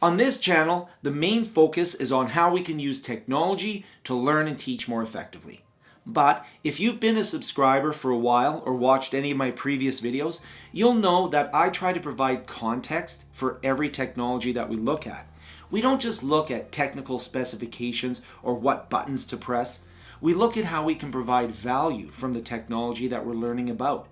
On this channel, the main focus is on how we can use technology to learn and teach more effectively. But if you've been a subscriber for a while or watched any of my previous videos, you'll know that I try to provide context for every technology that we look at. We don't just look at technical specifications or what buttons to press. We look at how we can provide value from the technology that we're learning about.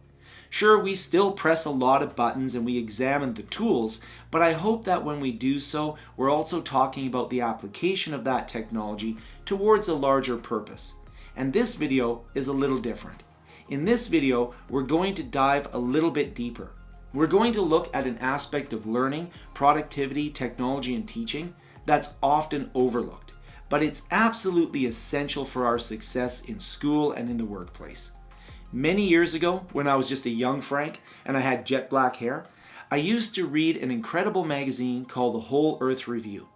Sure, we still press a lot of buttons and we examine the tools, but I hope that when we do so, we're also talking about the application of that technology towards a larger purpose. And this video is a little different. In this video, we're going to dive a little bit deeper. We're going to look at an aspect of learning, productivity, technology, and teaching that's often overlooked, but it's absolutely essential for our success in school and in the workplace. Many years ago, when I was just a young Frank and I had jet black hair, I used to read an incredible magazine called The Whole Earth Review.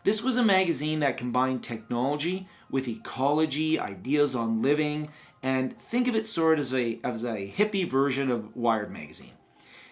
This was a magazine that combined technology with ecology, ideas on living, and think of it sort of as a hippie version of Wired magazine.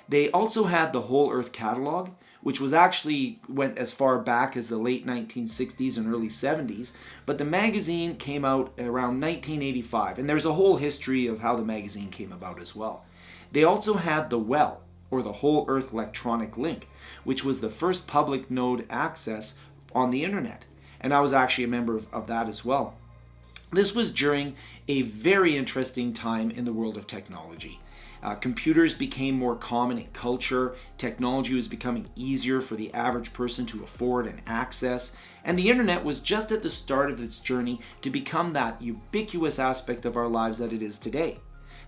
They also had the Whole Earth catalog, which went as far back as the late 1960s and early 70s, but the magazine came out around 1985, and there's a whole history of how the magazine came about as well. They also had the WELL, or the Whole Earth Electronic Link, which was the first public node access on the internet, and I was actually a member of that as well. This was during a very interesting time in the world of technology. Computers became more common in culture, technology was becoming easier for the average person to afford and access, and the internet was just at the start of its journey to become that ubiquitous aspect of our lives that it is today.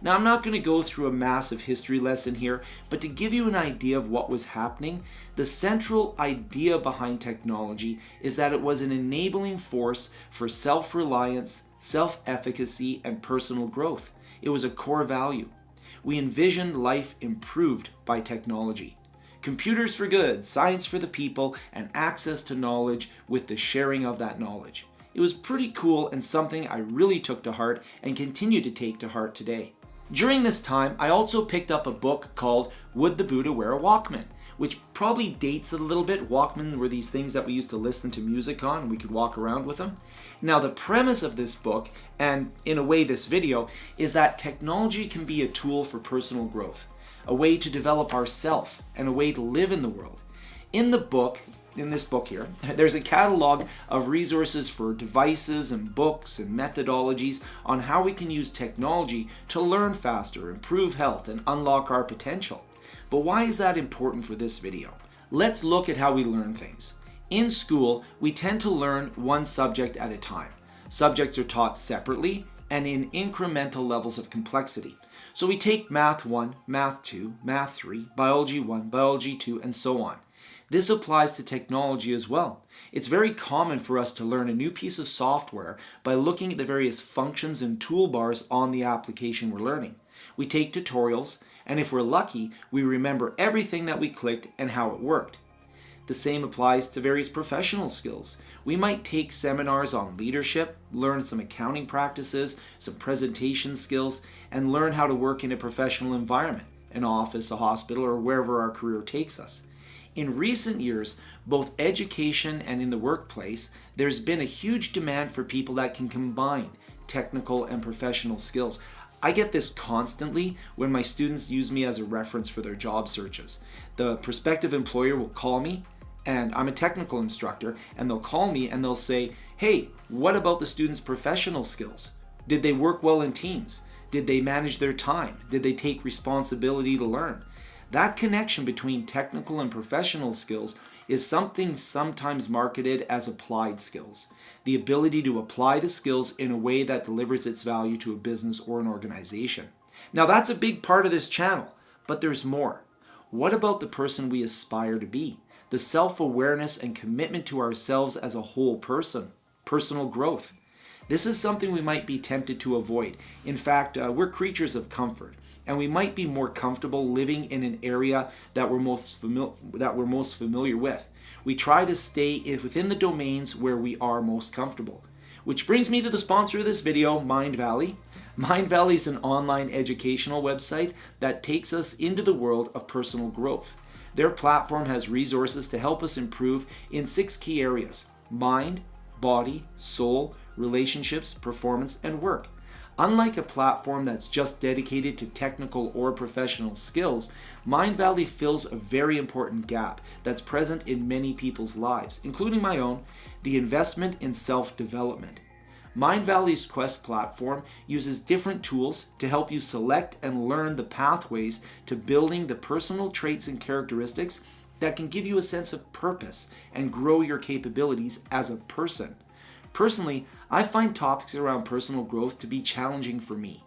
Now, I'm not going to go through a massive history lesson here, but to give you an idea of what was happening, the central idea behind technology is that it was an enabling force for self-reliance, self-efficacy, and personal growth. It was a core value. We envisioned life improved by technology. Computers for good, science for the people, and access to knowledge with the sharing of that knowledge. It was pretty cool and something I really took to heart and continue to take to heart today. During this time, I also picked up a book called Would the Buddha Wear a Walkman?, which probably dates it a little bit. Walkman were these things that we used to listen to music on and we could walk around with them. Now, the premise of this book, and in a way this video, is that technology can be a tool for personal growth, a way to develop ourself, and a way to live in the world. In this book here, there's a catalog of resources for devices and books and methodologies on how we can use technology to learn faster, improve health, and unlock our potential. But why is that important for this video? Let's look at how we learn things. In school, we tend to learn one subject at a time. Subjects are taught separately and in incremental levels of complexity. So we take Math 1, Math 2, Math 3, Biology 1, Biology 2, and so on. This applies to technology as well. It's very common for us to learn a new piece of software by looking at the various functions and toolbars on the application we're learning. We take tutorials, and if we're lucky, we remember everything that we clicked and how it worked. The same applies to various professional skills. We might take seminars on leadership, learn some accounting practices, some presentation skills, and learn how to work in a professional environment, an office, a hospital, or wherever our career takes us. In recent years, both education and in the workplace, there's been a huge demand for people that can combine technical and professional skills. I get this constantly when my students use me as a reference for their job searches. The prospective employer will call me, and I'm a technical instructor, and they'll call me and they'll say, hey, what about the student's professional skills? Did they work well in teams? Did they manage their time? Did they take responsibility to learn? That connection between technical and professional skills is something sometimes marketed as applied skills. The ability to apply the skills in a way that delivers its value to a business or an organization. Now, that's a big part of this channel, but there's more. What about the person we aspire to be? The self-awareness and commitment to ourselves as a whole person, personal growth. This is something we might be tempted to avoid. In fact, we're creatures of comfort, and we might be more comfortable living in an area that we're most familiar with. We try to stay within the domains where we are most comfortable. Which brings me to the sponsor of this video, Mindvalley. Mindvalley is an online educational website that takes us into the world of personal growth. Their platform has resources to help us improve in 6 key areas: mind, body, soul, relationships, performance, and work. Unlike a platform that's just dedicated to technical or professional skills, Mindvalley fills a very important gap that's present in many people's lives, including my own: the investment in self-development. Mindvalley's Quest platform uses different tools to help you select and learn the pathways to building the personal traits and characteristics that can give you a sense of purpose and grow your capabilities as a person. Personally, I find topics around personal growth to be challenging for me.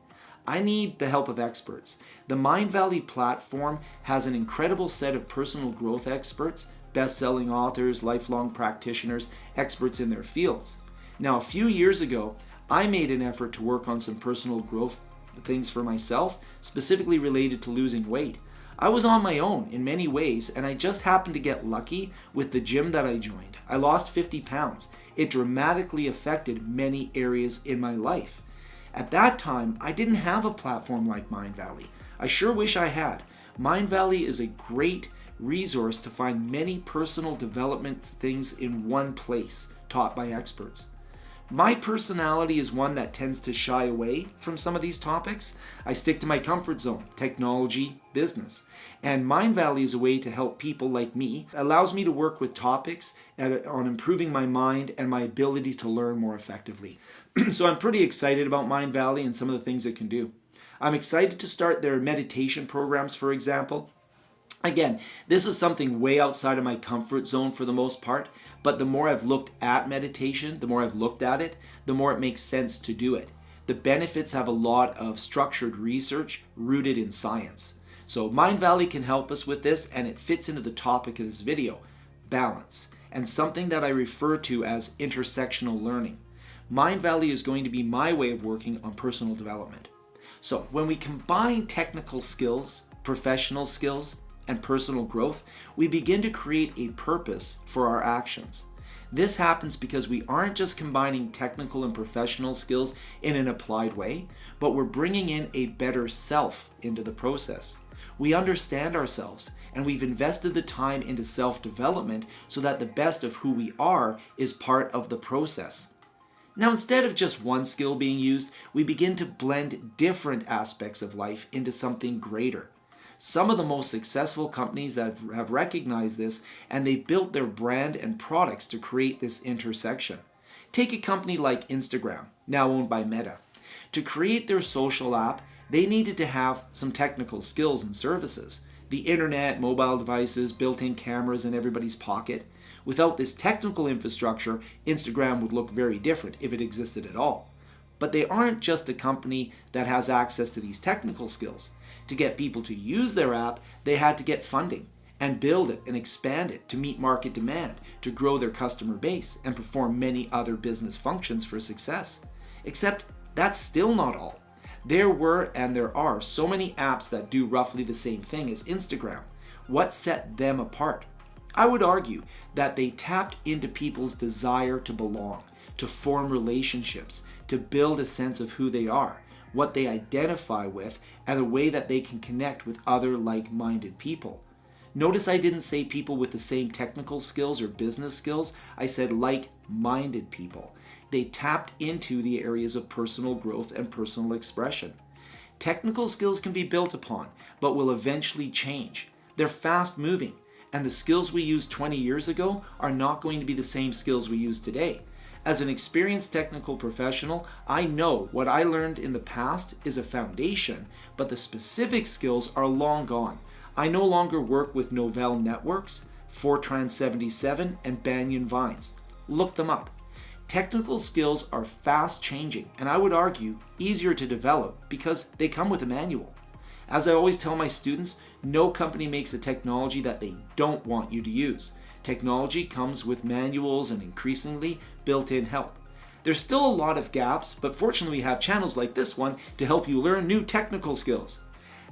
I need the help of experts. The Mindvalley platform has an incredible set of personal growth experts, best-selling authors, lifelong practitioners, experts in their fields. Now, a few years ago, I made an effort to work on some personal growth things for myself, specifically related to losing weight. I was on my own in many ways, and I just happened to get lucky with the gym that I joined. I lost 50 pounds. It dramatically affected many areas in my life. At that time, I didn't have a platform like Mindvalley. I sure wish I had. Mindvalley is a great resource to find many personal development things in one place, taught by experts. My personality is one that tends to shy away from some of these topics. I stick to my comfort zone: technology, business. And Mindvalley is a way to help people like me. It allows me to work with topics on improving my mind and my ability to learn more effectively. So I'm pretty excited about Mindvalley and some of the things it can do. I'm excited to start their meditation programs, for example. Again, this is something way outside of my comfort zone for the most part, but the more I've looked at meditation, the more I've looked at it, the more it makes sense to do it. The benefits have a lot of structured research rooted in science. So Mindvalley can help us with this, and it fits into the topic of this video: balance, and something that I refer to as intersectional learning. Mindvalley is going to be my way of working on personal development. So when we combine technical skills, professional skills, and personal growth, we begin to create a purpose for our actions. This happens because we aren't just combining technical and professional skills in an applied way, but we're bringing in a better self into the process. We understand ourselves, and we've invested the time into self-development so that the best of who we are is part of the process. Now, instead of just one skill being used, we begin to blend different aspects of life into something greater. Some of the most successful companies that have recognized this, and they built their brand and products to create this intersection. Take a company like Instagram, now owned by Meta. To create their social app, they needed to have some technical skills and services. The internet, mobile devices, built-in cameras in everybody's pocket. Without this technical infrastructure, Instagram would look very different if it existed at all. But they aren't just a company that has access to these technical skills. To get people to use their app, they had to get funding and build it and expand it to meet market demand, to grow their customer base, and perform many other business functions for success. Except that's still not all. There were and there are so many apps that do roughly the same thing as Instagram. What set them apart? I would argue that they tapped into people's desire to belong, to form relationships, to build a sense of who they are, what they identify with, and a way that they can connect with other like-minded people. Notice I didn't say people with the same technical skills or business skills. I said like-minded people. They tapped into the areas of personal growth and personal expression. Technical skills can be built upon, but will eventually change. They're fast-moving, and the skills we used 20 years ago are not going to be the same skills we use today. As an experienced technical professional, I know what I learned in the past is a foundation, but the specific skills are long gone. I no longer work with Novell networks, Fortran 77, and Banyan Vines. Look them up. Technical skills are fast changing, and I would argue easier to develop because they come with a manual. As I always tell my students, no company makes a technology that they don't want you to use. Technology comes with manuals and increasingly built-in help. There's still a lot of gaps, but fortunately we have channels like this one to help you learn new technical skills.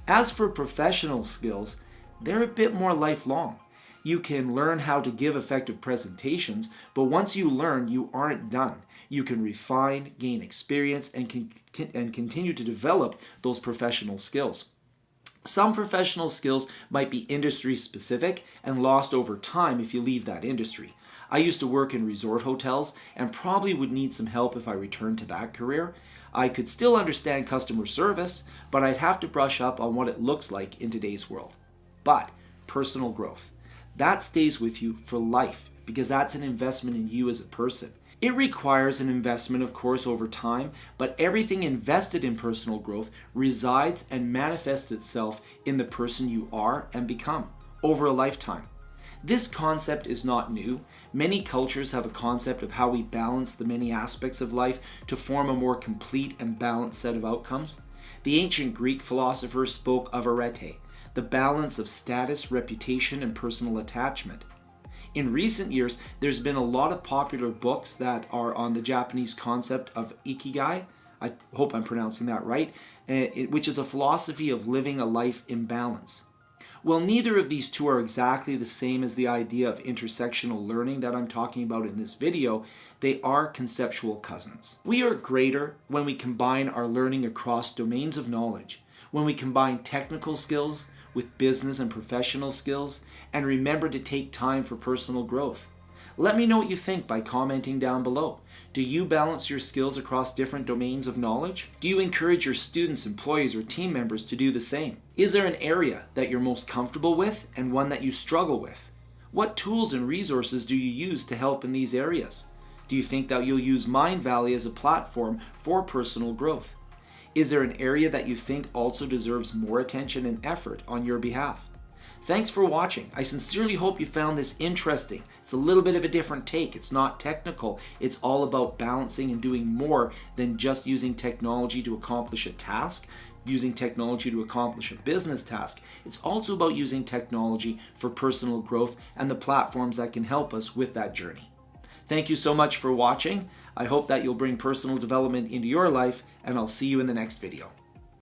As for professional skills, they're a bit more lifelong. You can learn how to give effective presentations, but once you learn, you aren't done. You can refine, gain experience, and continue to develop those professional skills. Some professional skills might be industry specific and lost over time if you leave that industry. I used to work in resort hotels and probably would need some help if I returned to that career. I could still understand customer service, but I'd have to brush up on what it looks like in today's world. But personal growth, that stays with you for life because that's an investment in you as a person. It requires an investment, of course, over time, but everything invested in personal growth resides and manifests itself in the person you are and become over a lifetime. This concept is not new. Many cultures have a concept of how we balance the many aspects of life to form a more complete and balanced set of outcomes. The ancient Greek philosophers spoke of arete, the balance of status, reputation, and personal attachment. In recent years, there's been a lot of popular books that are on the Japanese concept of ikigai. I hope I'm pronouncing that right, which is a philosophy of living a life in balance. Well, neither of these two are exactly the same as the idea of intersectional learning that I'm talking about in this video. They are conceptual cousins. We are greater when we combine our learning across domains of knowledge, when we combine technical skills with business and professional skills, and remember to take time for personal growth. Let me know what you think by commenting down below. Do you balance your skills across different domains of knowledge? Do you encourage your students, employees, or team members to do the same? Is there an area that you're most comfortable with and one that you struggle with? What tools and resources do you use to help in these areas? Do you think that you'll use Mindvalley as a platform for personal growth? Is there an area that you think also deserves more attention and effort on your behalf? Thanks for watching. I sincerely hope you found this interesting. It's a little bit of a different take. It's not technical. It's all about balancing and doing more than just using technology to accomplish a task, using technology to accomplish a business task. It's also about using technology for personal growth and the platforms that can help us with that journey. Thank you so much for watching. I hope that you'll bring personal development into your life, and I'll see you in the next video.